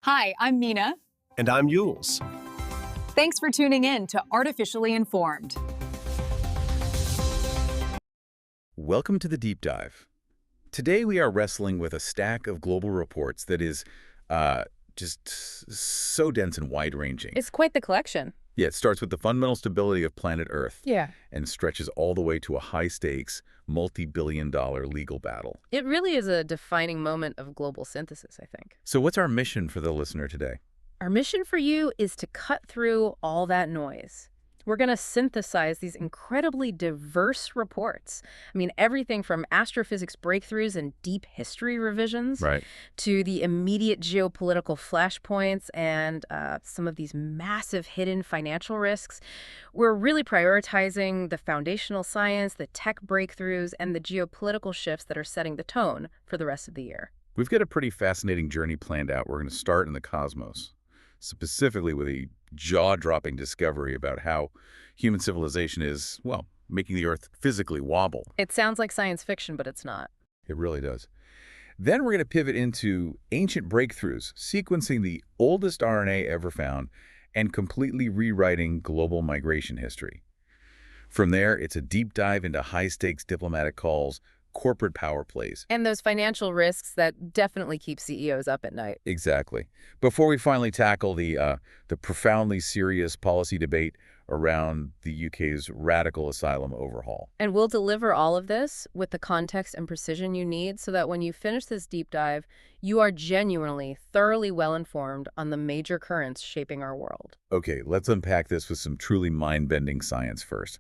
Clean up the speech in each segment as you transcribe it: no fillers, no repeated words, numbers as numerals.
Hi, I'm Mina. And I'm Yules. Thanks for tuning in to Artificially Informed. Welcome to the deep dive. Today we are wrestling with a stack of global reports that is just so dense and wide-ranging. It's quite the collection. Yeah, it starts with the fundamental stability of planet Earth. Yeah. And stretches all the way to a high-stakes, multi-billion-dollar legal battle. It really is a defining moment of global synthesis, I think. So what's our mission for the listener today? Our mission for you is to cut through all that noise. We're going to synthesize these incredibly diverse reports. I mean, everything from astrophysics breakthroughs and deep history revisions to the immediate geopolitical flashpoints and some of these massive hidden financial risks. We're really prioritizing the foundational science, the tech breakthroughs, and the geopolitical shifts that are setting the tone for the rest of the year. We've got a pretty fascinating journey planned out. We're going to start in the cosmos, specifically with a jaw-dropping discovery about how human civilization is, well, making the Earth physically wobble. It sounds like science fiction, but it's not. It really does. Then we're going to pivot into ancient breakthroughs, sequencing the oldest RNA ever found and completely rewriting global migration history. From there, it's a deep dive into high-stakes diplomatic calls, corporate power plays. And those financial risks that definitely keep CEOs up at night. Exactly. Before we finally tackle the profoundly serious policy debate around the UK's radical asylum overhaul. And we'll deliver all of this with the context and precision you need so that when you finish this deep dive, you are genuinely, thoroughly well-informed on the major currents shaping our world. Okay, let's unpack this with some truly mind-bending science first.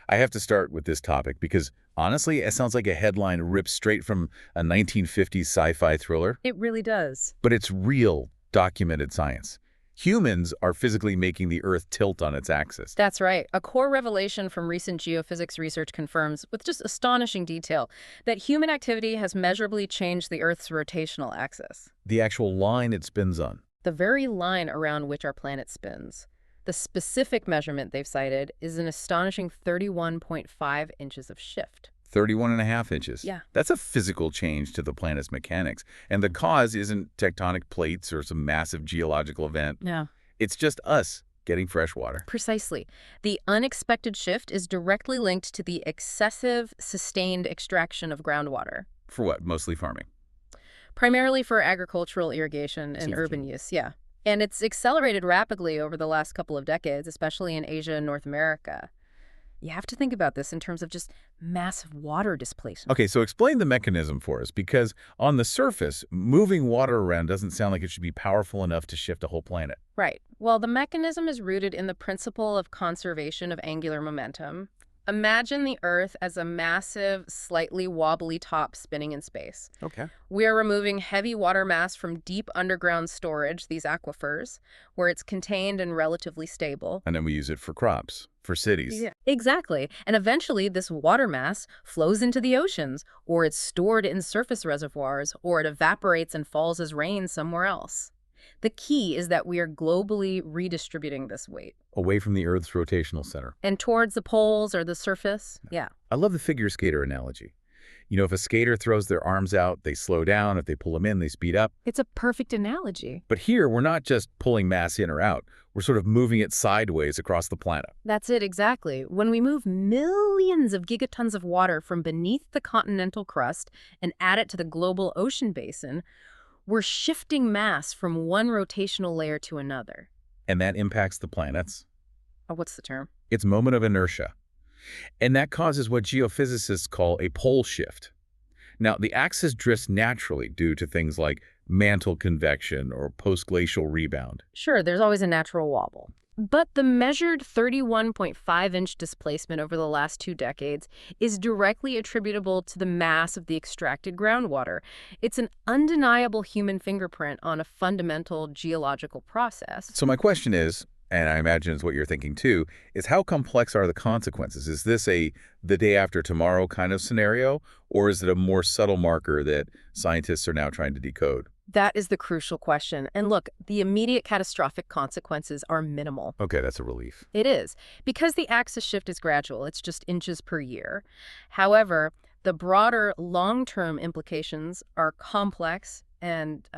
I have to start with this topic because, honestly, it sounds like a headline ripped straight from a 1950s sci-fi thriller. It really does. But it's real, documented science. Humans are physically making the Earth tilt on its axis. That's right. A core revelation from recent geophysics research confirms, with just astonishing detail, that human activity has measurably changed the Earth's rotational axis. The actual line it spins on. The very line around which our planet spins. The specific measurement they've cited is an astonishing 31.5 inches of shift. 31.5 inches. Yeah. That's a physical change to the planet's mechanics. And the cause isn't tectonic plates or some massive geological event. No. It's just us getting fresh water. Precisely. The unexpected shift is directly linked to the excessive, sustained extraction of groundwater. For what? Mostly farming. Primarily for agricultural irrigation and urban use, yeah. And it's accelerated rapidly over the last couple of decades, especially in Asia and North America. You have to think about this in terms of just massive water displacement. Okay, so explain the mechanism for us, because on the surface, moving water around doesn't sound like it should be powerful enough to shift a whole planet. Right. Well, the mechanism is rooted in the principle of conservation of angular momentum. Imagine the Earth as a massive, slightly wobbly top spinning in space. Okay. We are removing heavy water mass from deep underground storage, these aquifers, where it's contained and relatively stable. And then we use it for crops, for cities. Yeah, exactly. And eventually, this water mass flows into the oceans, or it's stored in surface reservoirs, or it evaporates and falls as rain somewhere else. The key is that we are globally redistributing this weight. Away from the Earth's rotational center. And towards the poles or the surface, yeah. I love the figure skater analogy. You know, if a skater throws their arms out, they slow down. If they pull them in, they speed up. It's a perfect analogy. But here, we're not just pulling mass in or out. We're sort of moving it sideways across the planet. That's it, exactly. When we move millions of gigatons of water from beneath the continental crust and add it to the global ocean basin, we're shifting mass from one rotational layer to another. And that impacts the planets. Oh, what's the term? It's moment of inertia. And that causes what geophysicists call a pole shift. Now, the axis drifts naturally due to things like mantle convection or post-glacial rebound. Sure, there's always a natural wobble. But the measured 31.5-inch displacement over the last 2 decades is directly attributable to the mass of the extracted groundwater. It's an undeniable human fingerprint on a fundamental geological process. So my question is, and I imagine it's what you're thinking too, is how complex are the consequences? Is this a the day after tomorrow kind of scenario, or is it a more subtle marker that scientists are now trying to decode? That is the crucial question. And look, the immediate catastrophic consequences are minimal. Okay, that's a relief. It is. Because the axis shift is gradual, it's just inches per year. However, the broader long-term implications are complex, and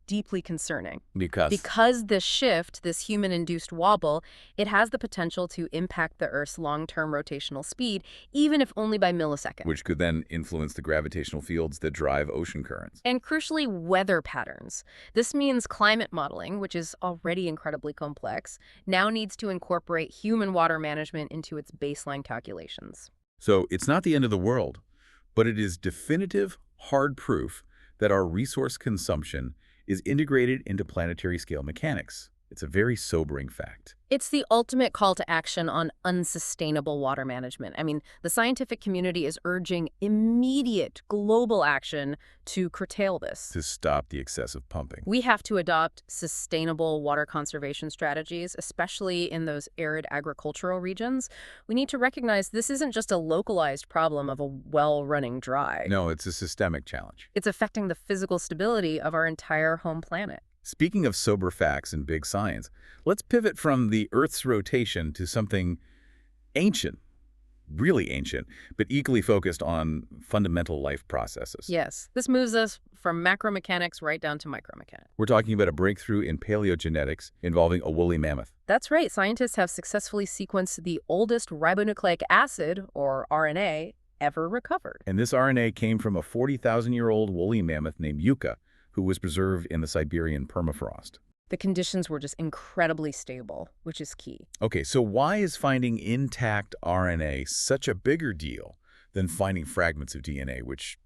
deeply concerning. Because Because this shift, this human-induced wobble, it has the potential to impact the Earth's long-term rotational speed, even if only by milliseconds. which could then influence the gravitational fields that drive ocean currents. And crucially, weather patterns. This means climate modeling, which is already incredibly complex, now needs to incorporate human water management into its baseline calculations. So it's not the end of the world, but it is definitive, hard proof that our resource consumption is integrated into planetary scale mechanics. It's a very sobering fact. It's the ultimate call to action on unsustainable water management. I mean, the scientific community is urging immediate global action to curtail this. To stop the excessive pumping. We have to adopt sustainable water conservation strategies, especially in those arid agricultural regions. We need to recognize this isn't just a localized problem of a well-running dry. No, it's a systemic challenge. It's affecting the physical stability of our entire home planet. Speaking of sober facts and big science, let's pivot from the Earth's rotation to something ancient, really ancient, but equally focused on fundamental life processes. Yes, this moves us from macromechanics right down to micromechanics. We're talking about a breakthrough in paleogenetics involving a woolly mammoth. That's right. Scientists have successfully sequenced the oldest ribonucleic acid, or RNA, ever recovered. And this RNA came from a 40,000-year-old woolly mammoth named Yucca, who was preserved in the Siberian permafrost. The conditions were just incredibly stable, which is key. Okay, so why is finding intact RNA such a bigger deal than finding fragments of DNA, which,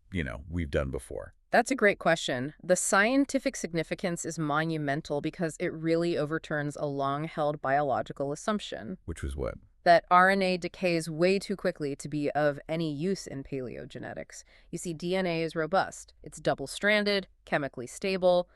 we've done before? That's a great question. The scientific significance is monumental because it really overturns a long-held biological assumption. Which was what? That RNA decays way too quickly to be of any use in paleogenetics. You see, DNA is robust. It's double-stranded, chemically stable.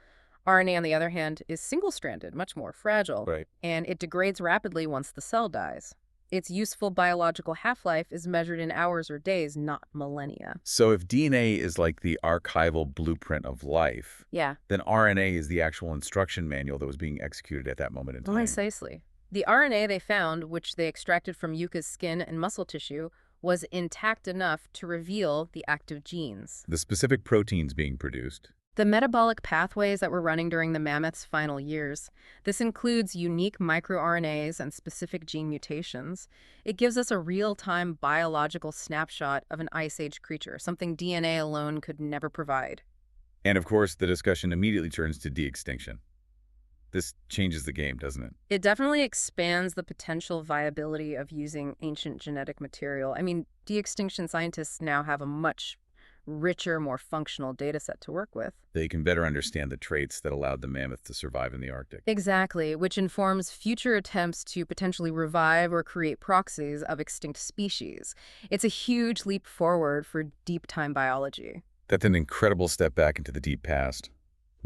RNA, on the other hand, is single-stranded, much more fragile. Right. And it degrades rapidly once the cell dies. Its useful biological half-life is measured in hours or days, not millennia. So if DNA is like the archival blueprint of life, Yeah. then RNA is the actual instruction manual that was being executed at that moment in time. Precisely. The RNA they found, which they extracted from Yucca's skin and muscle tissue, was intact enough to reveal the active genes. The specific proteins being produced. The metabolic pathways that were running during the mammoth's final years. This includes unique microRNAs and specific gene mutations. It gives us a real-time biological snapshot of an Ice Age creature, something DNA alone could never provide. And of course, the discussion immediately turns to de-extinction. This changes the game, doesn't it? It definitely expands the potential viability of using ancient genetic material. I mean, de-extinction scientists now have a much richer, more functional data set to work with. They can better understand the traits that allowed the mammoth to survive in the Arctic. Exactly, which informs future attempts to potentially revive or create proxies of extinct species. It's a huge leap forward for deep time biology. That's an incredible step back into the deep past.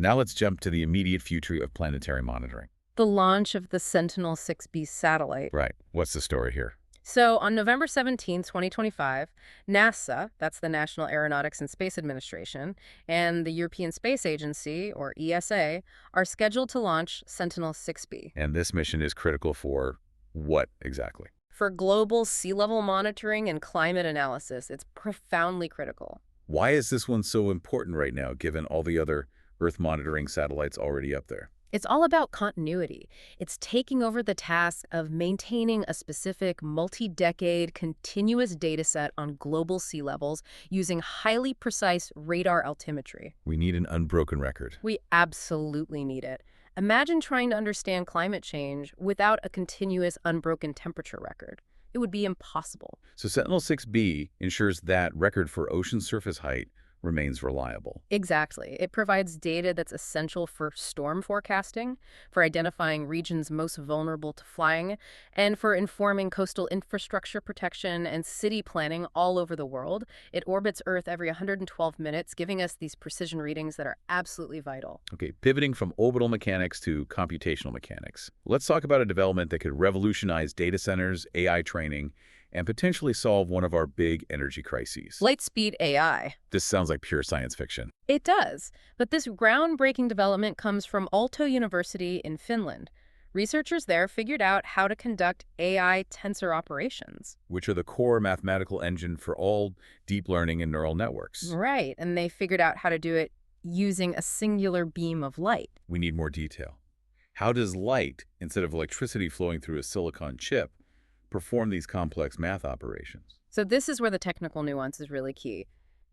Now let's jump to the immediate future of planetary monitoring. The launch of the Sentinel-6B satellite. Right. What's the story here? So on November 17, 2025, NASA, that's the National Aeronautics and Space Administration, and the European Space Agency, or ESA, are scheduled to launch Sentinel-6B. And this mission is critical for what exactly? For global sea level monitoring and climate analysis, it's profoundly critical. Why is this one so important right now, given all the other Earth monitoring satellites already up there? It's all about continuity. It's taking over the task of maintaining a specific multi-decade continuous data set on global sea levels using highly precise radar altimetry. We need an unbroken record. We absolutely need it. Imagine trying to understand climate change without a continuous unbroken temperature record. It would be impossible. So Sentinel-6B ensures that record for ocean surface height remains reliable. Exactly. It provides data that's essential for storm forecasting, for identifying regions most vulnerable to flooding, and for informing coastal infrastructure protection and city planning all over the world. It orbits Earth every 112 minutes, giving us these precision readings that are absolutely vital. Okay, pivoting from orbital mechanics to computational mechanics. Let's talk about a development that could revolutionize data centers, AI training, and potentially solve one of our big energy crises. Light-speed AI. This sounds like pure science fiction. It does, but this groundbreaking development comes from Aalto University in Finland. Researchers there figured out how to conduct AI tensor operations. Which are the core mathematical engine for all deep learning and neural networks. Right, and they figured out how to do it using a singular beam of light. We need more detail. How does light, instead of electricity flowing through a silicon chip, perform these complex math operations? So this is where the technical nuance is really key.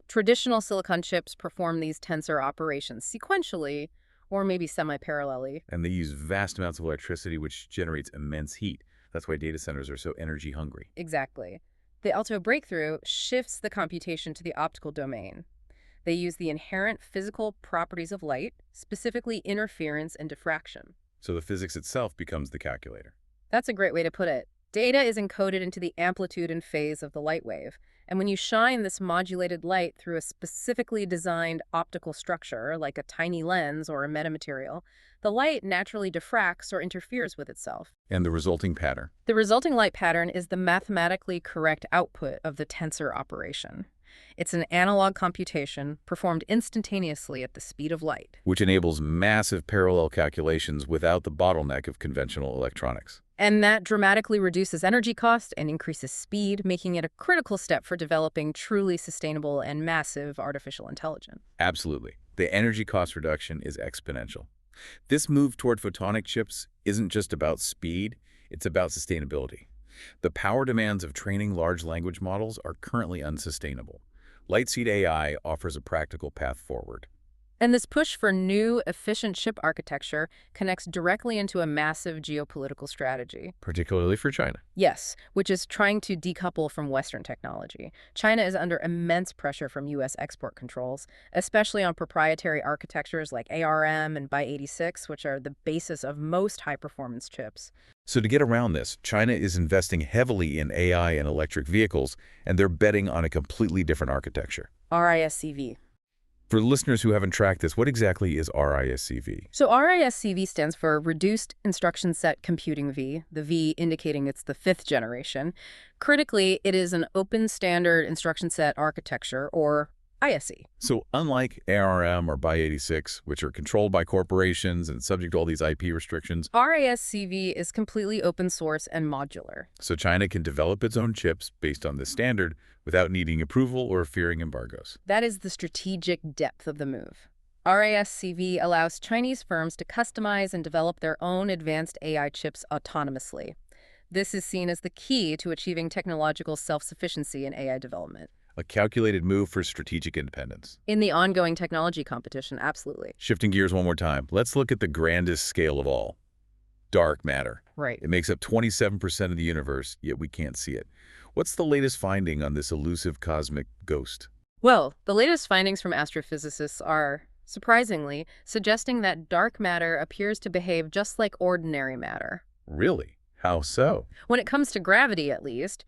Traditional silicon chips perform these tensor operations sequentially, or maybe semi-parallelly. And they use vast amounts of electricity, which generates immense heat. That's why data centers are so energy hungry. Exactly. The Alto breakthrough shifts the computation to the optical domain. They use the inherent physical properties of light, specifically interference and diffraction. So the physics itself becomes the calculator. That's a great way to put it. Data is encoded into the amplitude and phase of the light wave. And when you shine this modulated light through a specifically designed optical structure, like a tiny lens or a metamaterial, the light naturally diffracts or interferes with itself. And the resulting pattern? The resulting light pattern is the mathematically correct output of the tensor operation. It's an analog computation performed instantaneously at the speed of light. Which enables massive parallel calculations without the bottleneck of conventional electronics. And that dramatically reduces energy cost and increases speed, making it a critical step for developing truly sustainable and massive artificial intelligence. Absolutely. The energy cost reduction is exponential. This move toward photonic chips isn't just about speed, it's about sustainability. The power demands of training large language models are currently unsustainable. Lightseed AI offers a practical path forward. And this push for new, efficient chip architecture connects directly into a massive geopolitical strategy. Particularly for China. Yes, which is trying to decouple from Western technology. China is under immense pressure from U.S. export controls, especially on proprietary architectures like ARM and by86, which are the basis of most high-performance chips. So to get around this, China is investing heavily in AI and electric vehicles, and they're betting on a completely different architecture. risc-v. For listeners who haven't tracked this, what exactly is risc-v? So risc-v stands for Reduced Instruction Set Computing V, the V indicating it's the 5th generation. Critically, it is an open standard instruction set architecture, or ISE. So unlike ARM or by86, which are controlled by corporations and subject to all these IP restrictions, risc-v is completely open source and modular. so China can develop its own chips based on this standard without needing approval or fearing embargoes. That is the strategic depth of the move. risc-v allows Chinese firms to customize and develop their own advanced AI chips autonomously. This is seen as the key to achieving technological self-sufficiency in AI development. A calculated move for strategic independence. In the ongoing technology competition, absolutely. Shifting gears one more time, let's look at the grandest scale of all. Dark matter. Right. It makes up 27% of the universe, yet we can't see it. What's the latest finding on this elusive cosmic ghost? Well, the latest findings from astrophysicists are, surprisingly, suggesting that dark matter appears to behave just like ordinary matter. Really? How so? When it comes to gravity, at least,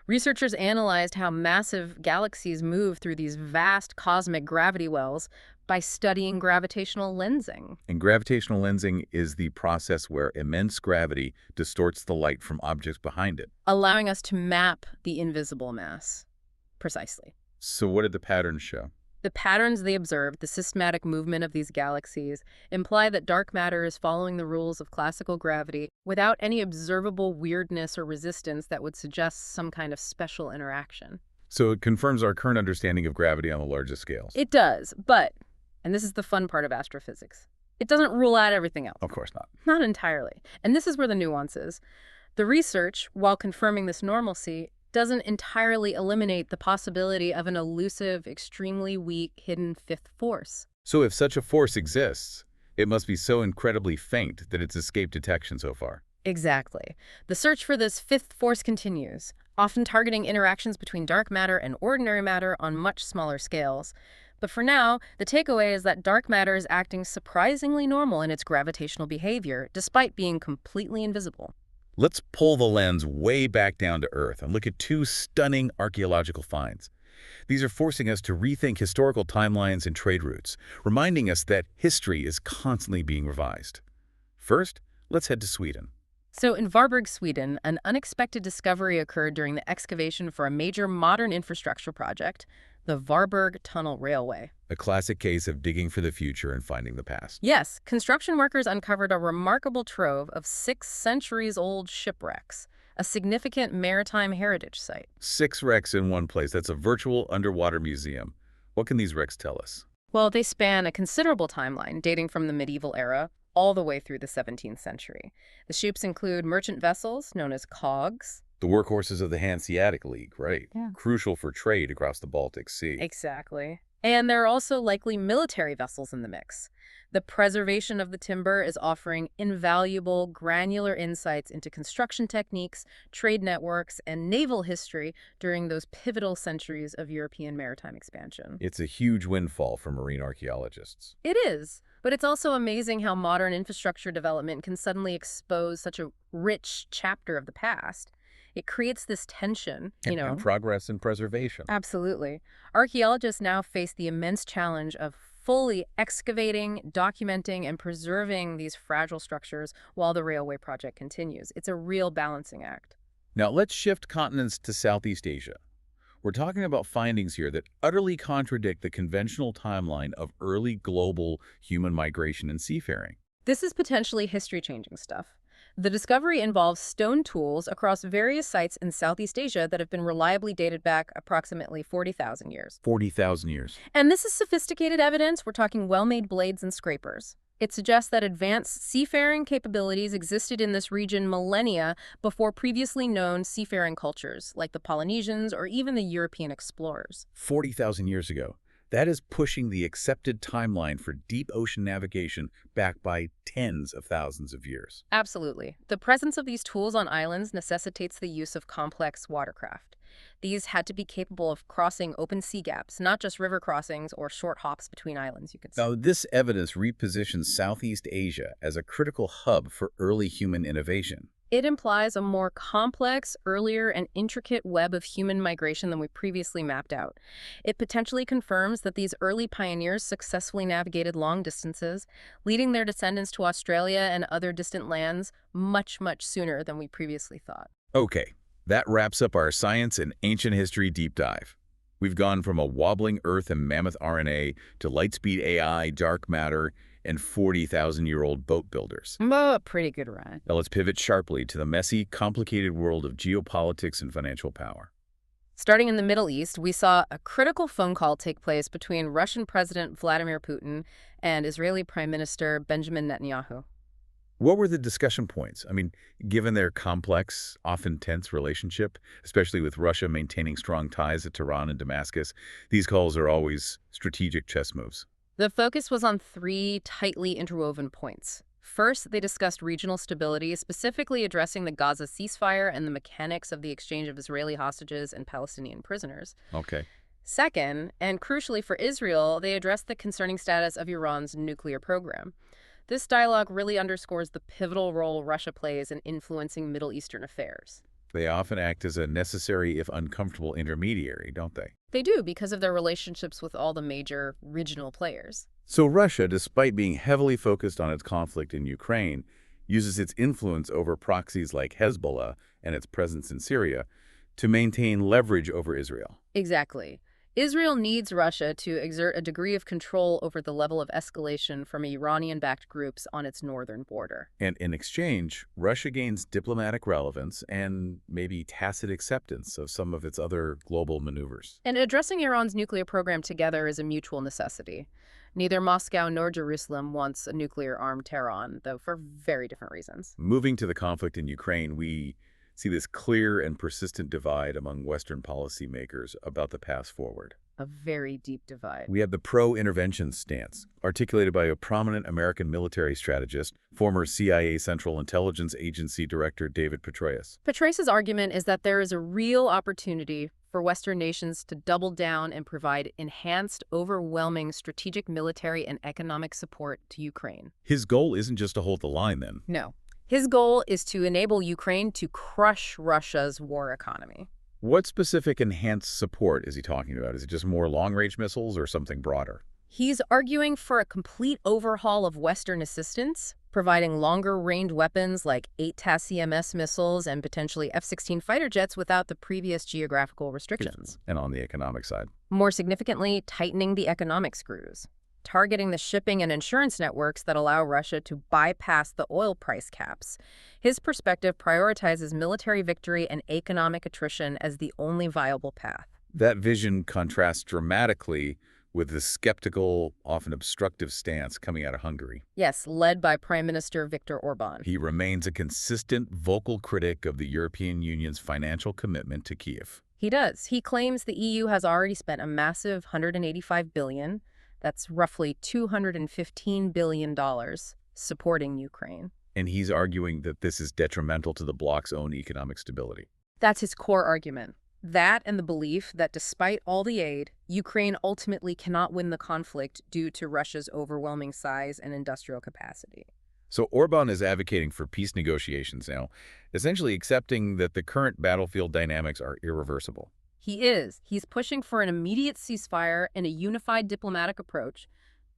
researchers analyzed how massive galaxies move through these vast cosmic gravity wells by studying gravitational lensing. And gravitational lensing is the process where immense gravity distorts the light from objects behind it. Allowing us to map the invisible mass. Precisely. So what did the patterns show? The patterns they observed, the systematic movement of these galaxies, imply that dark matter is following the rules of classical gravity without any observable weirdness or resistance that would suggest some kind of special interaction. So it confirms our current understanding of gravity on the largest scales. It does, but, and this is the fun part of astrophysics, it doesn't rule out everything else. Of course not. Not entirely. And this is where the nuance is. The research, while confirming this normalcy, doesn't entirely eliminate the possibility of an elusive, extremely weak, hidden fifth force. So if such a force exists, it must be so incredibly faint that it's escaped detection so far. Exactly. The search for this fifth force continues, often targeting interactions between dark matter and ordinary matter on much smaller scales. But for now, the takeaway is that dark matter is acting surprisingly normal in its gravitational behavior, despite being completely invisible. Let's pull the lens way back down to Earth and look at two stunning archaeological finds. These are forcing us to rethink historical timelines and trade routes, reminding us that history is constantly being revised. First, let's head to Sweden. So in Varberg, Sweden, an unexpected discovery occurred during the excavation for a major modern infrastructure project, the Varberg Tunnel Railway. A classic case of digging for the future and finding the past. Yes, construction workers uncovered a remarkable trove of 6 centuries-old shipwrecks, a significant maritime heritage site. 6 wrecks in one place. That's a virtual underwater museum. What can these wrecks tell us? Well, they span a considerable timeline, dating from the medieval era all the way through the 17th century. The ships include merchant vessels, known as cogs. The workhorses of the Hanseatic League, right? Yeah. Crucial for trade across the Baltic Sea. Exactly. And there are also likely military vessels in the mix. The preservation of the timber is offering invaluable, granular insights into construction techniques, trade networks, and naval history during those pivotal centuries of European maritime expansion. It's a huge windfall for marine archaeologists. It is, but it's also amazing how modern infrastructure development can suddenly expose such a rich chapter of the past. It creates this tension, And progress and preservation. Absolutely. Archaeologists now face the immense challenge of fully excavating, documenting, and preserving these fragile structures while the railway project continues. It's a real balancing act. Now let's shift continents to Southeast Asia. We're talking about findings here that utterly contradict the conventional timeline of early global human migration and seafaring. This is potentially history-changing stuff. The discovery involves stone tools across various sites in Southeast Asia that have been reliably dated back approximately 40,000 years. 40,000 years. And this is sophisticated evidence. We're talking well-made blades and scrapers. It suggests that advanced seafaring capabilities existed in this region millennia before previously known seafaring cultures, like the Polynesians or even the European explorers. 40,000 years ago. That is pushing the accepted timeline for deep ocean navigation back by tens of thousands of years. Absolutely. The presence of these tools on islands necessitates the use of complex watercraft. These had to be capable of crossing open sea gaps, not just river crossings or short hops between islands, you could say. Now, this evidence repositions Southeast Asia as a critical hub for early human innovation. It implies a more complex, earlier, and intricate web of human migration than we previously mapped out. It potentially confirms that these early pioneers successfully navigated long distances, leading their descendants to Australia and other distant lands much, much sooner than we previously thought. Okay, that wraps up our science and ancient history deep dive. We've gone from a wobbling Earth and mammoth RNA to lightspeed AI, dark matter, and 40,000-year-old boat builders. Pretty good run. Now let's pivot sharply to the messy, complicated world of geopolitics and financial power. Starting in the Middle East, we saw a critical phone call take place between Russian President Vladimir Putin and Israeli Prime Minister Benjamin Netanyahu. What were the discussion points? I mean, given their complex, often tense relationship, especially with Russia maintaining strong ties to Tehran and Damascus, these calls are always strategic chess moves. The focus was on three tightly interwoven points. First, they discussed regional stability, specifically addressing the Gaza ceasefire and the mechanics of the exchange of Israeli hostages and Palestinian prisoners. Okay. Second, and crucially for Israel, they addressed the concerning status of Iran's nuclear program. This dialogue really underscores the pivotal role Russia plays in influencing Middle Eastern affairs. They often act as a necessary, if uncomfortable, intermediary, don't they? They do, because of their relationships with all the major regional players. So Russia, despite being heavily focused on its conflict in Ukraine, uses its influence over proxies like Hezbollah and its presence in Syria to maintain leverage over Israel. Exactly. Israel needs Russia to exert a degree of control over the level of escalation from Iranian-backed groups on its northern border. And in exchange, Russia gains diplomatic relevance and maybe tacit acceptance of some of its other global maneuvers. And addressing Iran's nuclear program together is a mutual necessity. Neither Moscow nor Jerusalem wants a nuclear-armed Tehran, though for very different reasons. Moving to the conflict in Ukraine, we see this clear and persistent divide among Western policymakers about the path forward. A very deep divide. We have the pro-intervention stance, articulated by a prominent American military strategist, former CIA Central Intelligence Agency Director David Petraeus. Petraeus' argument is that there is a real opportunity for Western nations to double down and provide enhanced, overwhelming strategic military and economic support to Ukraine. His goal isn't just to hold the line, then. No. His goal is to enable Ukraine to crush Russia's war economy. What specific enhanced support is he talking about? Is it just more long-range missiles or something broader? He's arguing for a complete overhaul of Western assistance, providing longer-range weapons like 8 TACMS missiles and potentially F-16 fighter jets without the previous geographical restrictions. And on the economic side? More significantly, tightening the economic screws, targeting the shipping and insurance networks that allow Russia to bypass the oil price caps. His perspective prioritizes military victory and economic attrition as the only viable path. That vision contrasts dramatically with this skeptical, often obstructive stance coming out of Hungary. Yes, led by Prime Minister Viktor Orban. He remains a consistent vocal critic of the European Union's financial commitment to Kyiv. He does. He claims the EU has already spent a massive $185 billion, that's roughly $215 billion, supporting Ukraine. And he's arguing that this is detrimental to the bloc's own economic stability. That's his core argument. That and the belief that despite all the aid, Ukraine ultimately cannot win the conflict due to Russia's overwhelming size and industrial capacity. So Orban is advocating for peace negotiations now, essentially accepting that the current battlefield dynamics are irreversible. He is. He's pushing for an immediate ceasefire and a unified diplomatic approach,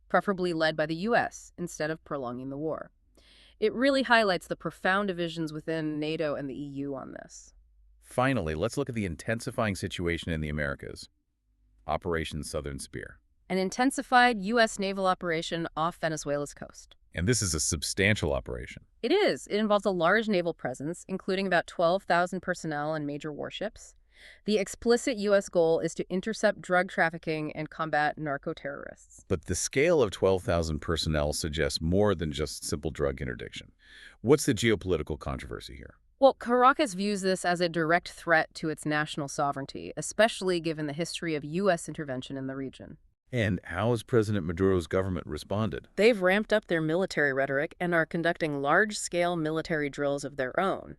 preferably led by the U.S., instead of prolonging the war. It really highlights the profound divisions within NATO and the EU on this. Finally, let's look at the intensifying situation in the Americas. Operation Southern Spear. An intensified U.S. naval operation off Venezuela's coast. And this is a substantial operation. It is. It involves a large naval presence, including about 12,000 personnel and major warships. The explicit U.S. goal is to intercept drug trafficking and combat narco-terrorists. But the scale of 12,000 personnel suggests more than just simple drug interdiction. What's the geopolitical controversy here? Well, Caracas views this as a direct threat to its national sovereignty, especially given the history of U.S. intervention in the region. And how has President Maduro's government responded? They've ramped up their military rhetoric and are conducting large-scale military drills of their own.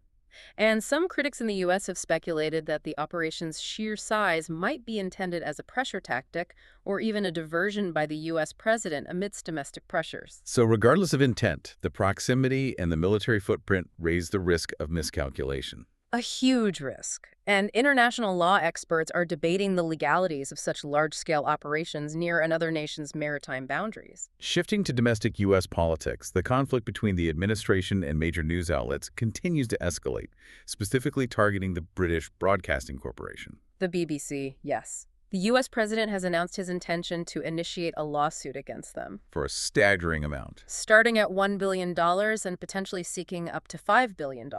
And some critics in the U.S. have speculated that the operation's sheer size might be intended as a pressure tactic or even a diversion by the U.S. president amidst domestic pressures. So regardless of intent, the proximity and the military footprint raise the risk of miscalculation. A huge risk. And international law experts are debating the legalities of such large-scale operations near another nation's maritime boundaries. Shifting to domestic U.S. politics, the conflict between the administration and major news outlets continues to escalate, specifically targeting the British Broadcasting Corporation. The BBC, yes. The U.S. president has announced his intention to initiate a lawsuit against them. For a staggering amount. Starting at $1 billion and potentially seeking up to $5 billion.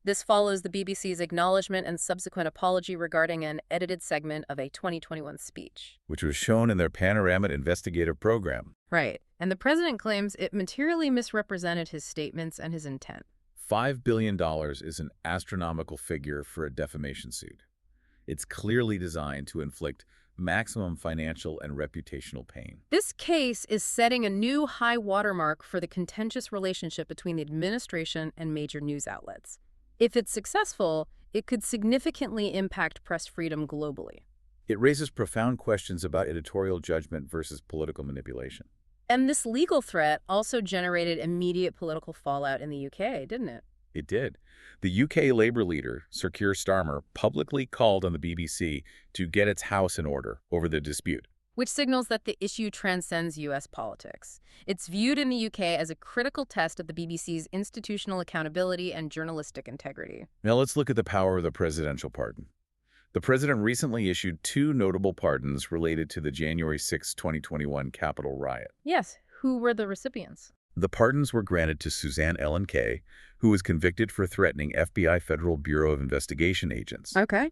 This follows the BBC's acknowledgement and subsequent apology regarding an edited segment of a 2021 speech. Which was shown in their Panorama investigative program. Right. And the president claims it materially misrepresented his statements and his intent. $5 billion is an astronomical figure for a defamation suit. It's clearly designed to inflict maximum financial and reputational pain. This case is setting a new high watermark for the contentious relationship between the administration and major news outlets. If it's successful, it could significantly impact press freedom globally. It raises profound questions about editorial judgment versus political manipulation. And this legal threat also generated immediate political fallout in the UK, didn't it? It did. The UK Labour leader, Sir Keir Starmer, publicly called on the BBC to get its house in order over the dispute. Which signals that the issue transcends U.S. politics. It's viewed in the UK as a critical test of the BBC's institutional accountability and journalistic integrity. Now let's look at the power of the presidential pardon. The president recently issued 2 notable pardons related to the January 6, 2021 Capitol riot. Yes, who were the recipients? The pardons were granted to Suzanne Ellen Kay, who was convicted for threatening FBI Federal Bureau of Investigation agents. Okay.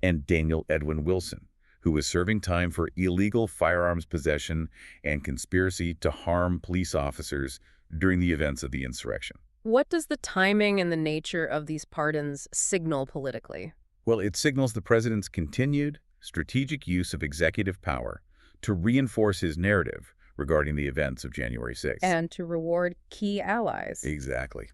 And Daniel Edwin Wilson, who was serving time for illegal firearms possession and conspiracy to harm police officers during the events of the insurrection. What does the timing and the nature of these pardons signal politically? Well, it signals the president's continued strategic use of executive power to reinforce his narrative regarding the events of January 6th. And to reward key allies. Exactly.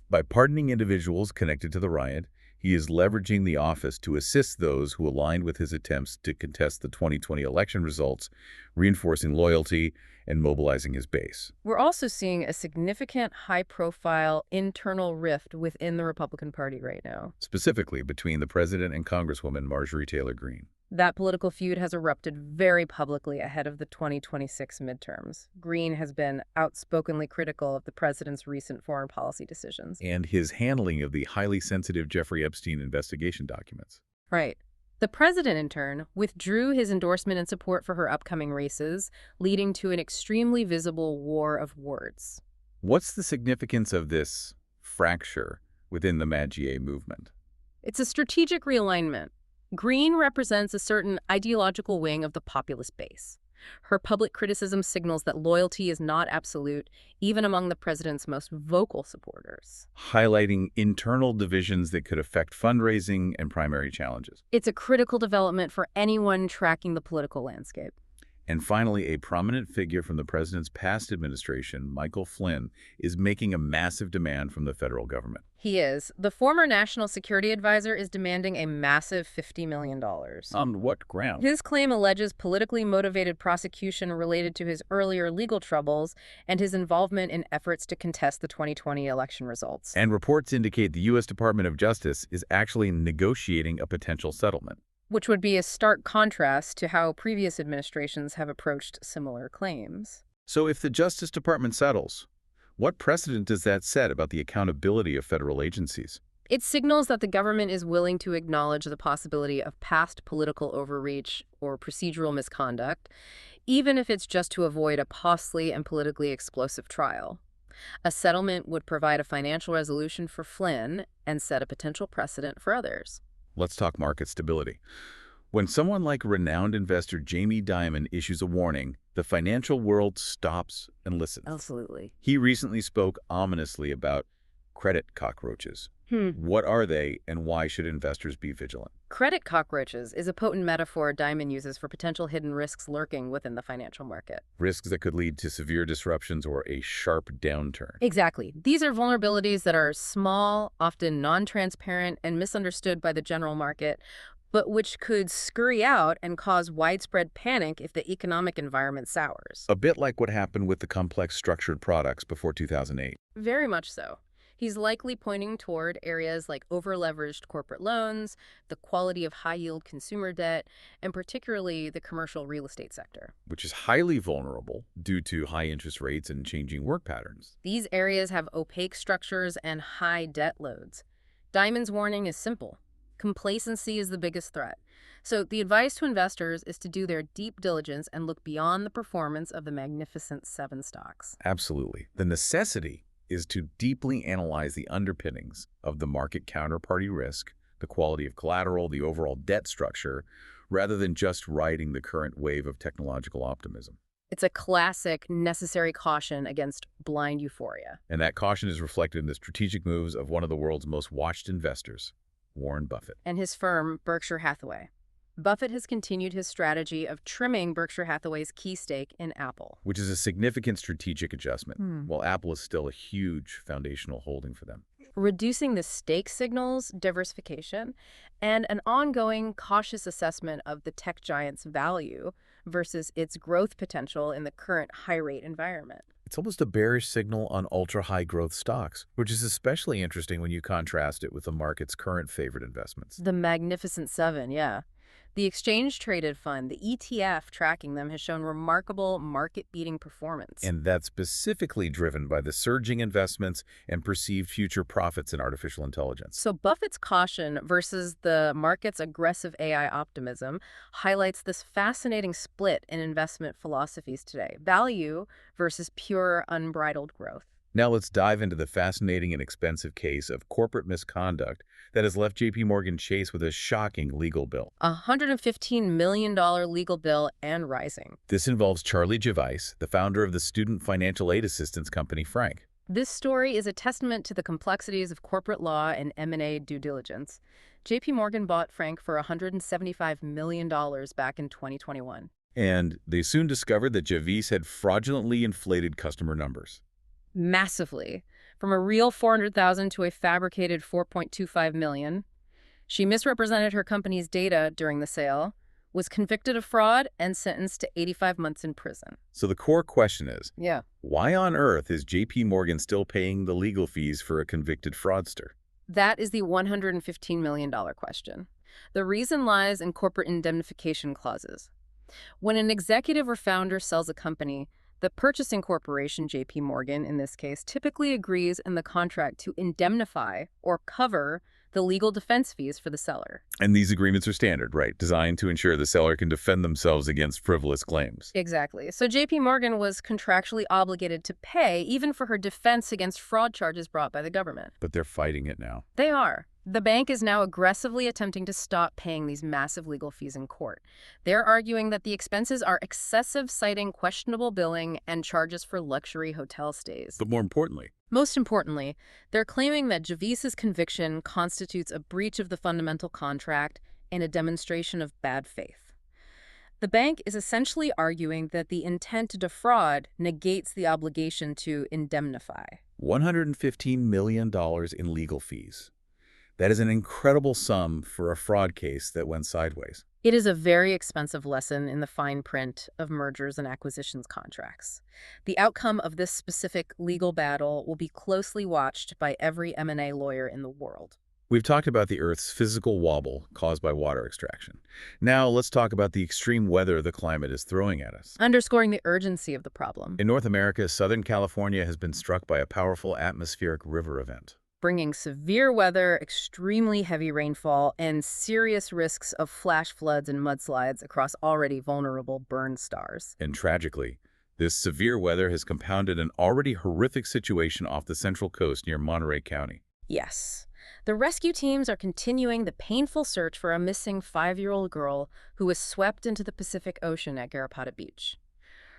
By pardoning individuals connected to the riot, he is leveraging the office to assist those who aligned with his attempts to contest the 2020 election results, reinforcing loyalty and mobilizing his base. We're also seeing a significant high-profile internal rift within the Republican Party right now. Specifically between the president and Congresswoman Marjorie Taylor Greene. That political feud has erupted very publicly ahead of the 2026 midterms. Greene has been outspokenly critical of the president's recent foreign policy decisions. And his handling of the highly sensitive Jeffrey Epstein investigation documents. Right. The president, in turn, withdrew his endorsement and support for her upcoming races, leading to an extremely visible war of words. What's the significance of this fracture within the MAGA movement? It's a strategic realignment. Greene represents a certain ideological wing of the populist base. Her public criticism signals that loyalty is not absolute, even among the president's most vocal supporters. Highlighting internal divisions that could affect fundraising and primary challenges. It's a critical development for anyone tracking the political landscape. And finally, a prominent figure from the president's past administration, Michael Flynn, is making a massive demand from the federal government. He is. The former national security advisor is demanding a massive $50 million. On what ground? His claim alleges politically motivated prosecution related to his earlier legal troubles and his involvement in efforts to contest the 2020 election results. And reports indicate the U.S. Department of Justice is actually negotiating a potential settlement. Which would be a stark contrast to how previous administrations have approached similar claims. So if the Justice Department settles, what precedent does that set about the accountability of federal agencies? It signals that the government is willing to acknowledge the possibility of past political overreach or procedural misconduct, even if it's just to avoid a costly and politically explosive trial. A settlement would provide a financial resolution for Flynn and set a potential precedent for others. Let's talk market stability. When someone like renowned investor Jamie Dimon issues a warning, the financial world stops and listens. Absolutely. He recently spoke ominously about credit cockroaches. What are they, and why should investors be vigilant? Credit cockroaches is a potent metaphor Dimon uses for potential hidden risks lurking within the financial market. Risks that could lead to severe disruptions or a sharp downturn. Exactly. These are vulnerabilities that are small, often non-transparent, and misunderstood by the general market, but which could scurry out and cause widespread panic if the economic environment sours. A bit like what happened with the complex structured products before 2008. Very much so. He's likely pointing toward areas like over-leveraged corporate loans, the quality of high-yield consumer debt, and particularly the commercial real estate sector, which is highly vulnerable due to high interest rates and changing work patterns. These areas have opaque structures and high debt loads. Dimon's warning is simple. Complacency is the biggest threat. So the advice to investors is to do their deep diligence and look beyond the performance of the Magnificent Seven stocks. Absolutely. The necessity is to deeply analyze the underpinnings of the market counterparty risk, the quality of collateral, the overall debt structure, rather than just riding the current wave of technological optimism. It's a classic necessary caution against blind euphoria. And that caution is reflected in the strategic moves of one of the world's most watched investors, Warren Buffett. And his firm, Berkshire Hathaway. Buffett has continued his strategy of trimming Berkshire Hathaway's key stake in Apple, which is a significant strategic adjustment, while Apple is still a huge foundational holding for them. Reducing the stake signals diversification and an ongoing cautious assessment of the tech giant's value versus its growth potential in the current high-rate environment. It's almost a bearish signal on ultra-high growth stocks, which is especially interesting when you contrast it with the market's current favorite investments. The Magnificent Seven, yeah. The exchange-traded fund, the ETF tracking them, has shown remarkable market-beating performance. And that's specifically driven by the surging investments and perceived future profits in artificial intelligence. So Buffett's caution versus the market's aggressive AI optimism highlights this fascinating split in investment philosophies today. Value versus pure, unbridled growth. Now let's dive into the fascinating and expensive case of corporate misconduct that has left JP Chase with a shocking legal bill. A $115 million legal bill and rising. This involves Charlie Gervais, the founder of the student financial aid assistance company Frank. This story is a testament to the complexities of corporate law and M&A due diligence. JP bought Frank for $175 million back in 2021. And they soon discovered that Gervais had fraudulently inflated customer numbers. Massively. From a real $400,000 to a fabricated $4.25 million. She misrepresented her company's data during the sale, was convicted of fraud, and sentenced to 85 months in prison. So the core question is, yeah, why on earth is JP still paying the legal fees for a convicted fraudster? That is the $115 million question. The reason lies in corporate indemnification clauses. When an executive or founder sells a company, the purchasing corporation, JP in this case, typically agrees in the contract to indemnify or cover the legal defense fees for the seller. And these agreements are standard, right? Designed to ensure the seller can defend themselves against frivolous claims. Exactly. So JP was contractually obligated to pay even for her defense against fraud charges brought by the government. But they're fighting it now. They are. The bank is now aggressively attempting to stop paying these massive legal fees in court. They're arguing that the expenses are excessive, citing questionable billing and charges for luxury hotel stays. But more importantly, Most importantly, they're claiming that Javis's conviction constitutes a breach of the fundamental contract and a demonstration of bad faith. The bank is essentially arguing that the intent to defraud negates the obligation to indemnify. $115 million in legal fees. That is an incredible sum for a fraud case that went sideways. It is a very expensive lesson in the fine print of mergers and acquisitions contracts. The outcome of this specific legal battle will be closely watched by every M&A lawyer in the world. We've talked about the Earth's physical wobble caused by water extraction. Now let's talk about the extreme weather the climate is throwing at us. Underscoring the urgency of the problem, In North America, Southern California has been struck by a powerful atmospheric river event. bringing severe weather, extremely heavy rainfall, and serious risks of flash floods and mudslides across already vulnerable burn stars. And tragically, this severe weather has compounded an already horrific situation off the Central Coast near Monterey County. Yes. The rescue teams are continuing the painful search for a missing 5-year-old girl who was swept into the Pacific Ocean at Garapata Beach.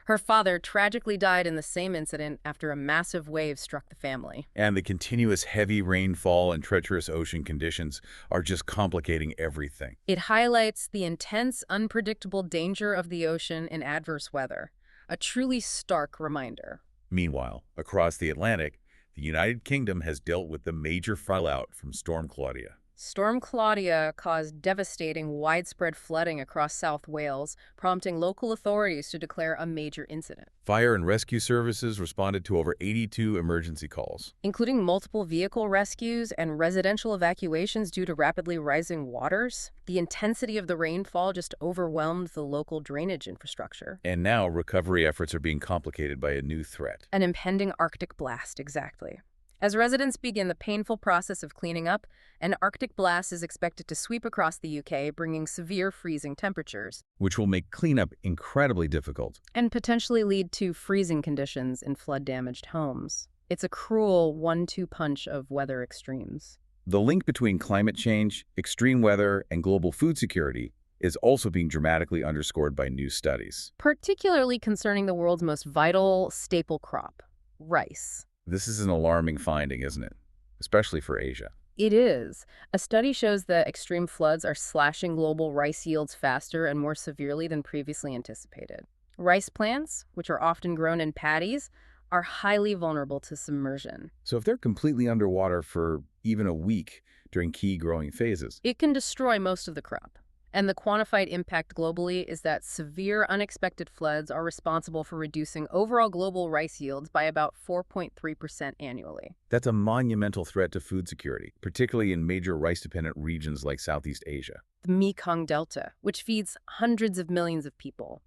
Her father tragically died in the same incident after a massive wave struck the family. And the continuous heavy rainfall and treacherous ocean conditions are just complicating everything. It highlights the intense, unpredictable danger of the ocean in adverse weather, a truly stark reminder. Meanwhile, across the Atlantic, the United Kingdom has dealt with the major fallout from Storm Claudia. Storm Claudia caused devastating, widespread flooding across South Wales, prompting local authorities to declare a major incident, Fire and rescue services responded to over 82 emergency calls. including multiple vehicle rescues and residential evacuations due to rapidly rising waters. The intensity of the rainfall just overwhelmed the local drainage infrastructure. And now recovery efforts are being complicated by a new threat. An impending Arctic blast, exactly. As residents begin the painful process of cleaning up, an Arctic blast is expected to sweep across the UK, bringing severe freezing temperatures Which will make cleanup incredibly difficult. and potentially lead to freezing conditions in flood-damaged homes. It's a cruel 1-2 punch of weather extremes. The link between climate change, extreme weather, and global food security is also being dramatically underscored by new studies. Particularly concerning the world's most vital staple crop, rice. This is an alarming finding, isn't it? Especially for Asia. It is. A study shows that extreme floods are slashing global rice yields faster and more severely than previously anticipated. Rice plants, which are often grown in paddies, are highly vulnerable to submersion. So if they're completely underwater for even a week during key growing phases, It can destroy most of the crop. And the quantified impact globally is that severe unexpected floods are responsible for reducing overall global rice yields by about 4.3% annually. that's a monumental threat to food security, particularly in major rice-dependent regions like Southeast Asia. The Mekong Delta, which feeds hundreds of millions of people.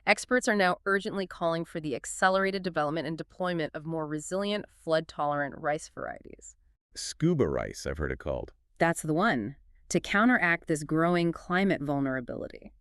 Experts are now urgently calling for the accelerated development and deployment of more resilient, flood-tolerant rice varieties. Scuba rice, I've heard it called. That's the one, to counteract this growing climate vulnerability.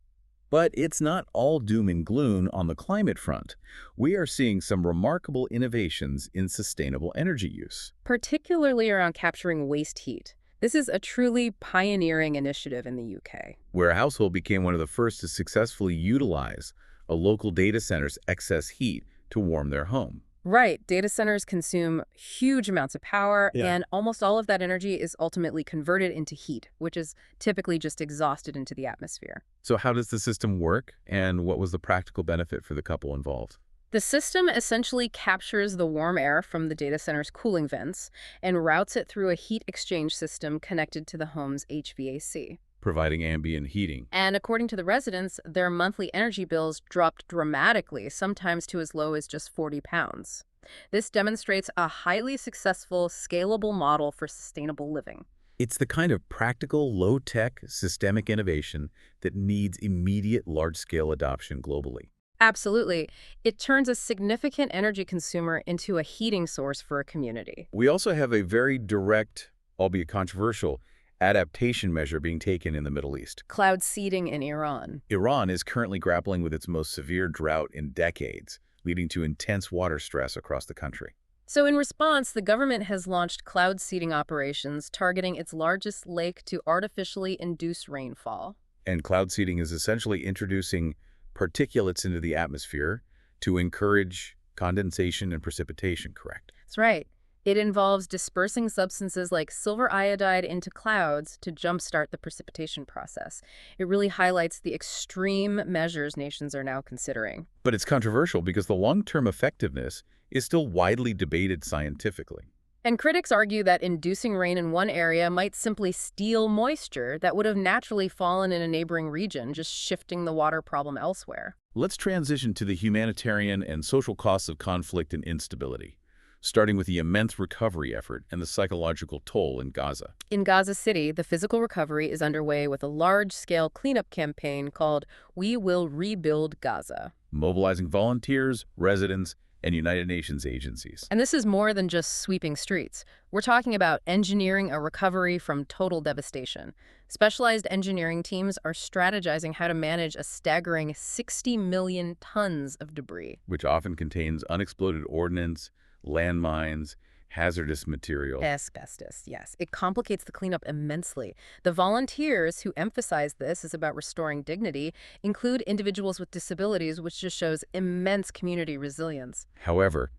But it's not all doom and gloom on the climate front. We are seeing some remarkable innovations in sustainable energy use. Particularly around capturing waste heat. This is a truly pioneering initiative in the UK. Where a household became one of the first to successfully utilize a local data center's excess heat to warm their home. Right, data centers consume huge amounts of power, Yeah. and almost all of that energy is ultimately converted into heat, which is typically just exhausted into the atmosphere. So how does the system work, and what was the practical benefit for the couple involved? The system essentially captures the warm air from the data center's cooling vents and routes it through a heat exchange system connected to the home's HVAC. Providing ambient heating. And according to the residents, their monthly energy bills dropped dramatically, sometimes to as low as just £40. This demonstrates a highly successful, scalable model for sustainable living. It's the kind of practical, low-tech, systemic innovation that needs immediate large-scale adoption globally. Absolutely. It turns a significant energy consumer into a heating source for a community. We also have a very direct, albeit controversial, adaptation measure being taken in the Middle East. Cloud seeding in Iran. Iran is currently grappling with its most severe drought in decades, leading to intense water stress across the country. So in response, the government has launched cloud seeding operations targeting its largest lake to artificially induce rainfall. And cloud seeding is essentially introducing particulates into the atmosphere to encourage condensation and precipitation, correct? That's right. It involves dispersing substances like silver iodide into clouds to jumpstart the precipitation process. It really highlights the extreme measures nations are now considering. But it's controversial because the long-term effectiveness is still widely debated scientifically. And critics argue that inducing rain in one area might simply steal moisture that would have naturally fallen in a neighboring region, just shifting the water problem elsewhere. Let's transition to the humanitarian and social costs of conflict and instability, starting with the immense recovery effort and the psychological toll in Gaza. In Gaza City, the physical recovery is underway with a large-scale cleanup campaign called We Will Rebuild Gaza, Mobilizing volunteers, residents, and United Nations agencies. And this is more than just sweeping streets. We're talking about engineering a recovery from total devastation. Specialized engineering teams are strategizing how to manage a staggering 60 million tons of debris, Which often contains unexploded ordnance, landmines, hazardous material. asbestos, yes. It complicates the cleanup immensely. The volunteers who emphasize this is about restoring dignity include individuals with disabilities, which just shows immense community resilience. However,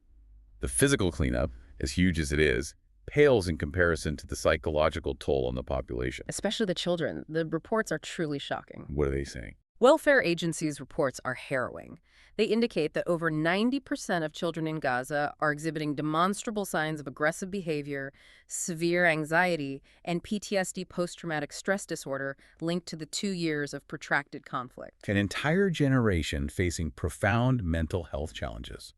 the physical cleanup, as huge as it is, pales in comparison to the psychological toll on the population. Especially the children. The reports are truly shocking. What are they saying? Welfare agencies' reports are harrowing. They indicate that over 90% of children in Gaza are exhibiting demonstrable signs of aggressive behavior, severe anxiety, and PTSD post-traumatic stress disorder linked to the 2 years of protracted conflict. An entire generation facing profound mental health challenges.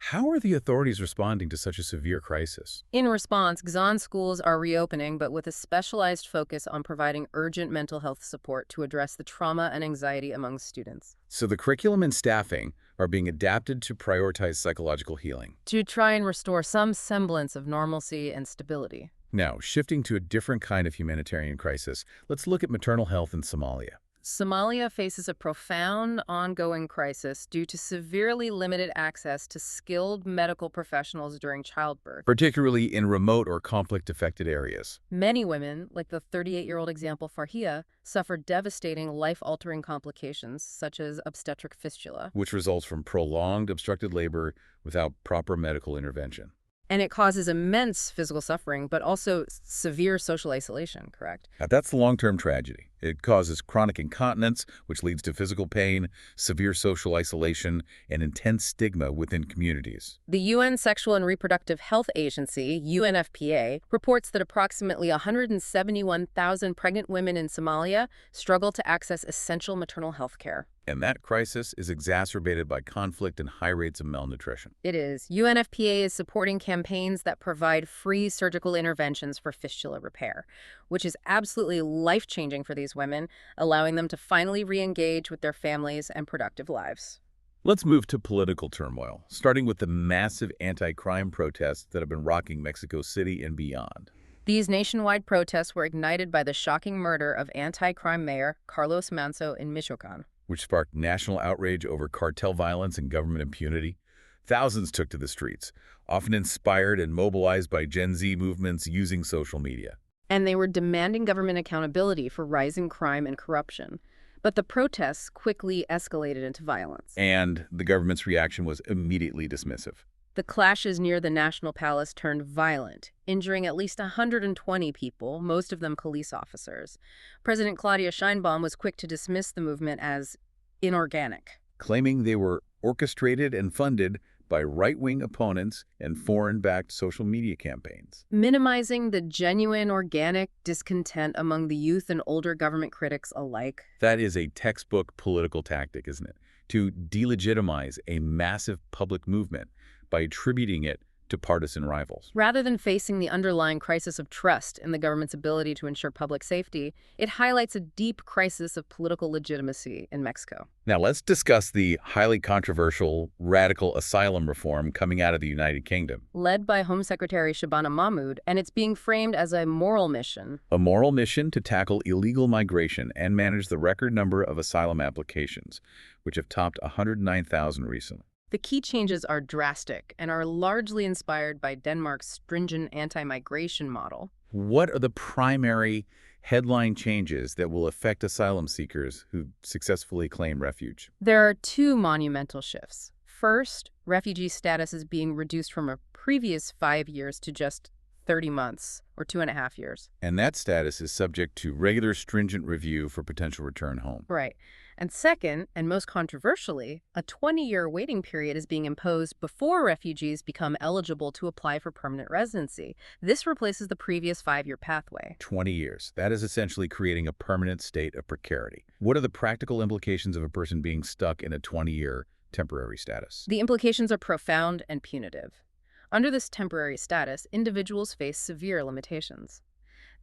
How are the authorities responding to such a severe crisis? In response, Gazan schools are reopening, but with a specialized focus on providing urgent mental health support to address the trauma and anxiety among students. So the curriculum and staffing are being adapted to prioritize psychological healing. To try and restore some semblance of normalcy and stability. Now, shifting to a different kind of humanitarian crisis, let's look at maternal health in Somalia. Somalia faces a profound ongoing crisis due to severely limited access to skilled medical professionals during childbirth. Particularly in remote or conflict-affected areas. Many women, like the 38-year-old example Farhia, suffer devastating life-altering complications such as obstetric fistula. Which results from prolonged obstructed labor without proper medical intervention. And it causes immense physical suffering, but also severe social isolation, correct? Now, that's the long-term tragedy. It causes chronic incontinence, which leads to physical pain, severe social isolation, and intense stigma within communities. The UN Sexual and Reproductive Health Agency, UNFPA, reports that approximately 171,000 pregnant women in Somalia struggle to access essential maternal health care. And that crisis is exacerbated by conflict and high rates of malnutrition. It is. UNFPA is supporting campaigns that provide free surgical interventions for fistula repair, which is absolutely life-changing for these women, allowing them to finally re-engage with their families and productive lives. Let's move to political turmoil, starting with the massive anti-crime protests that have been rocking Mexico City and beyond. These nationwide protests were ignited by the shocking murder of anti-crime mayor Carlos Manso in Michoacan, which sparked national outrage over cartel violence and government impunity. Thousands took to the streets, often inspired and mobilized by Gen Z movements using social media. And they were demanding government accountability for rising crime and corruption. But the protests quickly escalated into violence. And the government's reaction was immediately dismissive. The clashes near the National Palace turned violent, injuring at least 120 people, most of them police officers. President Claudia Sheinbaum was quick to dismiss the movement as inorganic, claiming they were orchestrated and funded by right-wing opponents and foreign-backed social media campaigns. minimizing the genuine organic discontent among the youth and older government critics alike. That is a textbook political tactic, isn't it? To delegitimize a massive public movement by attributing it to partisan rivals. Rather than facing the underlying crisis of trust in the government's ability to ensure public safety, it highlights a deep crisis of political legitimacy in Mexico. Now let's discuss the highly controversial radical asylum reform coming out of the United Kingdom. Led by Home Secretary Shabana Mahmood, and it's being framed as a moral mission. A moral mission to tackle illegal migration and manage the record number of asylum applications, which have topped 109,000 recently. The key changes are drastic and are largely inspired by Denmark's stringent anti-migration model. What are the primary headline changes that will affect asylum seekers who successfully claim refuge? There are two monumental shifts. First, refugee status is being reduced from a previous 5 years to just 30 months, or 2.5 years. And that status is subject to regular stringent review for potential return home. Right. And second, and most controversially, a 20-year waiting period is being imposed before refugees become eligible to apply for permanent residency. This replaces the previous 5-year pathway. 20 years. That is essentially creating a permanent state of precarity. What are the practical implications of a person being stuck in a 20-year temporary status? The implications are profound and punitive. Under this temporary status, individuals face severe limitations.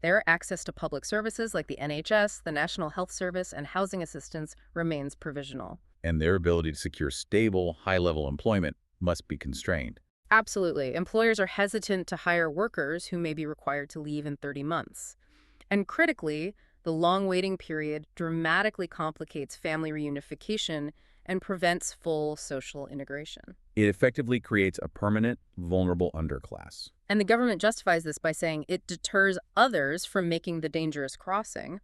Their access to public services like the NHS, the National Health Service, and housing assistance remains provisional. And their ability to secure stable, high-level employment must be constrained. Absolutely. Employers are hesitant to hire workers who may be required to leave in 30 months. And critically, the long waiting period dramatically complicates family reunification and prevents full social integration. It effectively creates a permanent, vulnerable underclass. And the government justifies this by saying it deters others from making the dangerous crossing.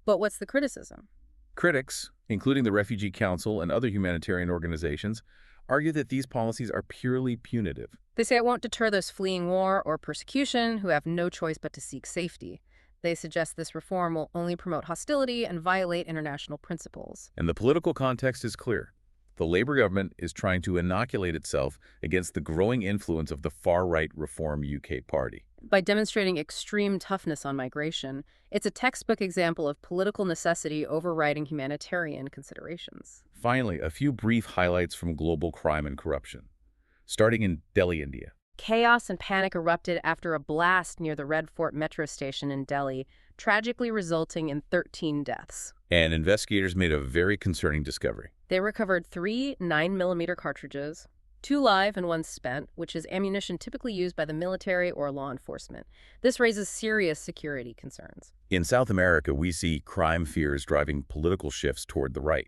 But what's the criticism? Critics, including the Refugee Council and other humanitarian organizations, argue that these policies are purely punitive. They say it won't deter those fleeing war or persecution who have no choice but to seek safety. They suggest this reform will only promote hostility and violate international principles. And the political context is clear. The Labour government is trying to inoculate itself against the growing influence of the far-right Reform UK Party. By demonstrating extreme toughness on migration, it's a textbook example of political necessity overriding humanitarian considerations. Finally, a few brief highlights from global crime and corruption. Starting in Delhi, India. Chaos and panic erupted after a blast near the Red Fort metro station in Delhi, tragically resulting in 13 deaths. And investigators made a very concerning discovery. They recovered 3 9mm cartridges, 2 live and 1 spent, which is ammunition typically used by the military or law enforcement. This raises serious security concerns. In South America, we see crime fears driving political shifts toward the right.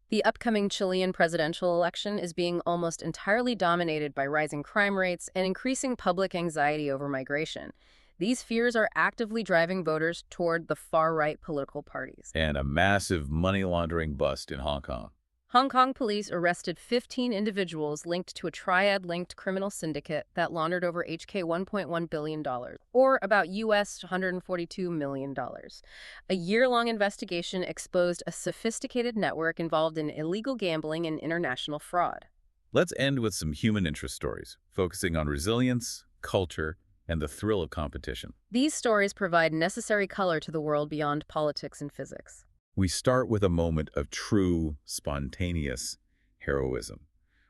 The upcoming Chilean presidential election is being almost entirely dominated by rising crime rates and increasing public anxiety over migration. These fears are actively driving voters toward the far-right political parties. And a massive money laundering bust in Hong Kong. Hong Kong police arrested 15 individuals linked to a triad-linked criminal syndicate that laundered over HK $1.1 billion, or about US $142 million. A year-long investigation exposed a sophisticated network involved in illegal gambling and international fraud. Let's end with some human interest stories, focusing on resilience, culture, and the thrill of competition. These stories provide necessary color to the world beyond politics and physics. We start with a moment of true, spontaneous heroism.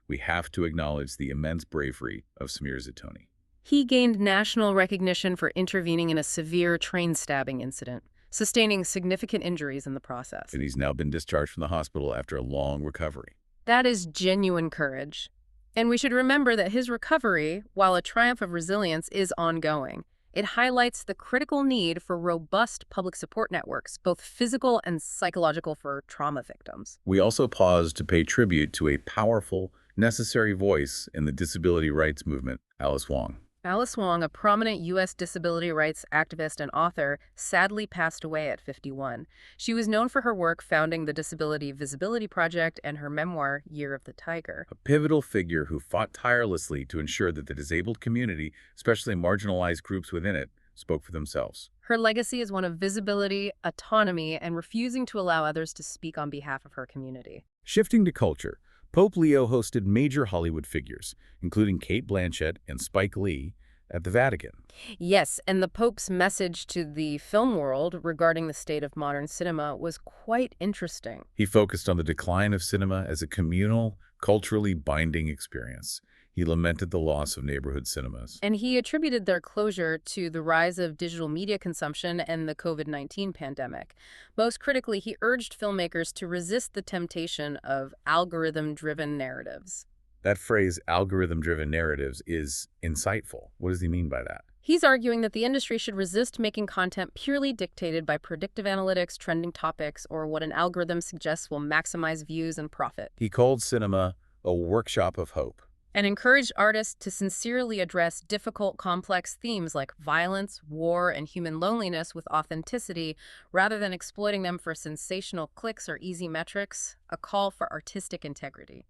We have to acknowledge the immense bravery of Samir Zitoni. He gained national recognition for intervening in a severe train stabbing incident, sustaining significant injuries in the process. And he's now been discharged from the hospital after a long recovery. That is genuine courage. And we should remember that his recovery, while a triumph of resilience, is ongoing. It highlights the critical need for robust public support networks, both physical and psychological, for trauma victims. We also pause to pay tribute to a powerful, necessary voice in the disability rights movement, Alice Wong. Alice Wong, a prominent U.S. disability rights activist and author, sadly passed away at 51. She was known for her work founding the Disability Visibility Project and her memoir, Year of the Tiger. A pivotal figure who fought tirelessly to ensure that the disabled community, especially marginalized groups within it, spoke for themselves. Her legacy is one of visibility, autonomy, and refusing to allow others to speak on behalf of her community. Shifting to culture, Pope Leo hosted major Hollywood figures, including Cate Blanchett and Spike Lee, at the Vatican. Yes, and the Pope's message to the film world regarding the state of modern cinema was quite interesting. He focused on the decline of cinema as a communal, culturally binding experience. He lamented the loss of neighborhood cinemas. And he attributed their closure to the rise of digital media consumption and the COVID-19 pandemic. Most critically, he urged filmmakers to resist the temptation of algorithm-driven narratives. That phrase, algorithm-driven narratives, is insightful. What does he mean by that? He's arguing that the industry should resist making content purely dictated by predictive analytics, trending topics, or what an algorithm suggests will maximize views and profit. He called cinema a workshop of hope. And encouraged artists to sincerely address difficult, complex themes like violence, war, and human loneliness with authenticity, rather than exploiting them for sensational clicks or easy metrics, a call for artistic integrity.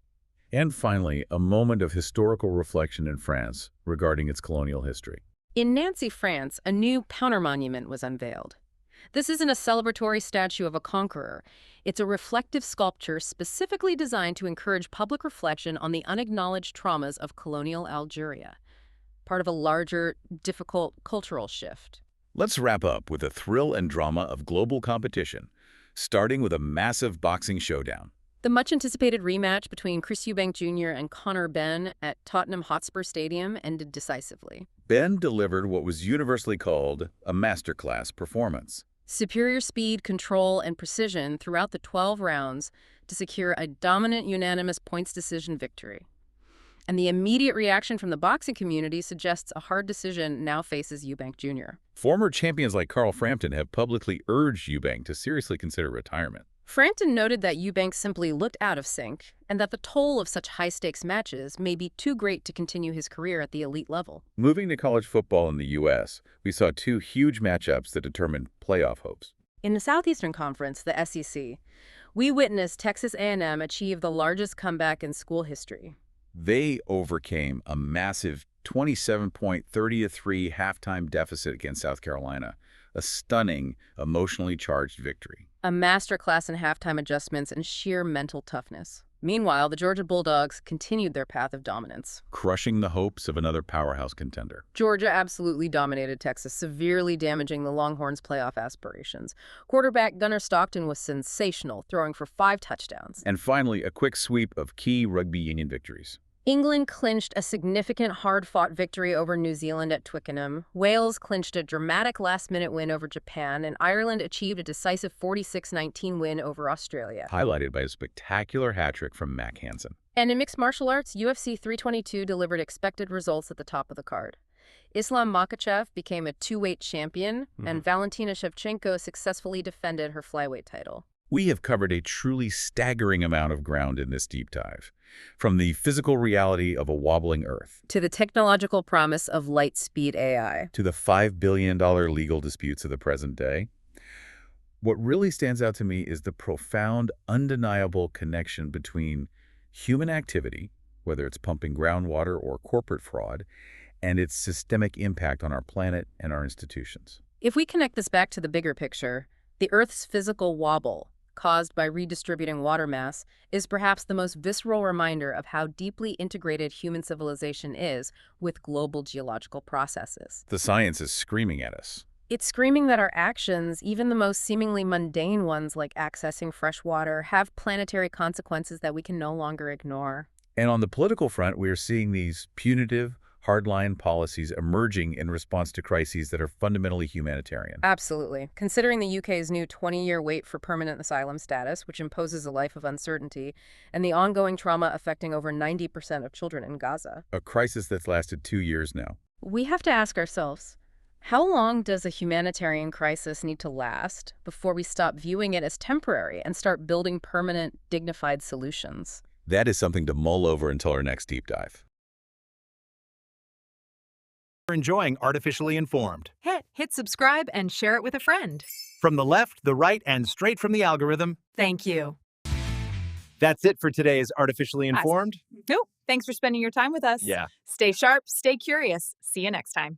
And finally, a moment of historical reflection in France regarding its colonial history. In Nancy, France, a new Powner monument was unveiled. This isn't a celebratory statue of a conqueror. It's a reflective sculpture specifically designed to encourage public reflection on the unacknowledged traumas of colonial Algeria, part of a larger, difficult cultural shift. Let's wrap up with the thrill and drama of global competition, starting with a massive boxing showdown. The much-anticipated rematch between Chris Eubank Jr. and Conor Benn at Tottenham Hotspur Stadium ended decisively. Benn delivered what was universally called a masterclass performance. Superior speed, control, and precision throughout the 12 rounds to secure a dominant unanimous points decision victory. And the immediate reaction from the boxing community suggests a hard decision now faces Eubank Jr. Former champions like Carl Frampton have publicly urged Eubank to seriously consider retirement. Frampton noted that Eubank simply looked out of sync and that the toll of such high-stakes matches may be too great to continue his career at the elite level. Moving to college football in the U.S., we saw two huge matchups that determined playoff hopes. In the Southeastern Conference, the SEC, we witnessed Texas A&M achieve the largest comeback in school history. They overcame a massive 27-point 30-3 halftime deficit against South Carolina, a stunning, emotionally charged victory. A masterclass in halftime adjustments and sheer mental toughness. Meanwhile, the Georgia Bulldogs continued their path of dominance, Crushing the hopes of another powerhouse contender. Georgia absolutely dominated Texas, severely damaging the Longhorns' playoff aspirations. Quarterback Gunnar Stockton was sensational, throwing for 5 touchdowns. And finally, a quick sweep of key rugby union victories. England clinched a significant hard-fought victory over New Zealand at Twickenham. Wales clinched a dramatic last-minute win over Japan, and Ireland achieved a decisive 46-19 win over Australia. Highlighted by a spectacular hat-trick from Mac Hansen. And in mixed martial arts, UFC 322 delivered expected results at the top of the card. Islam Makhachev became a 2-weight champion, and Valentina Shevchenko successfully defended her flyweight title. We have covered a truly staggering amount of ground in this deep dive, from the physical reality of a wobbling Earth, To the technological promise of light-speed AI. to the $5 billion legal disputes of the present day. What really stands out to me is the profound, undeniable connection between human activity, whether it's pumping groundwater or corporate fraud, and its systemic impact on our planet and our institutions. If we connect this back to the bigger picture, the Earth's physical wobble, caused by redistributing water mass, is perhaps the most visceral reminder of how deeply integrated human civilization is with global geological processes. The science is screaming at us. It's screaming that our actions, even the most seemingly mundane ones like accessing fresh water, have planetary consequences that we can no longer ignore. And on the political front, we are seeing these punitive, hardline policies emerging in response to crises that are fundamentally humanitarian. Absolutely. Considering the UK's new 20-year wait for permanent asylum status, which imposes a life of uncertainty, and the ongoing trauma affecting over 90% of children in Gaza. A crisis that's lasted 2 years now. We have to ask ourselves, how long does a humanitarian crisis need to last before we stop viewing it as temporary and start building permanent, dignified solutions? That is something to mull over until our next deep dive. Enjoying Artificially Informed. Hit subscribe and share it with a friend. From the left, the right, and straight from the algorithm. Thank you. That's it for today's Artificially Informed. Nope. Thanks for spending your time with us. Yeah. Stay sharp, stay curious. See you next time.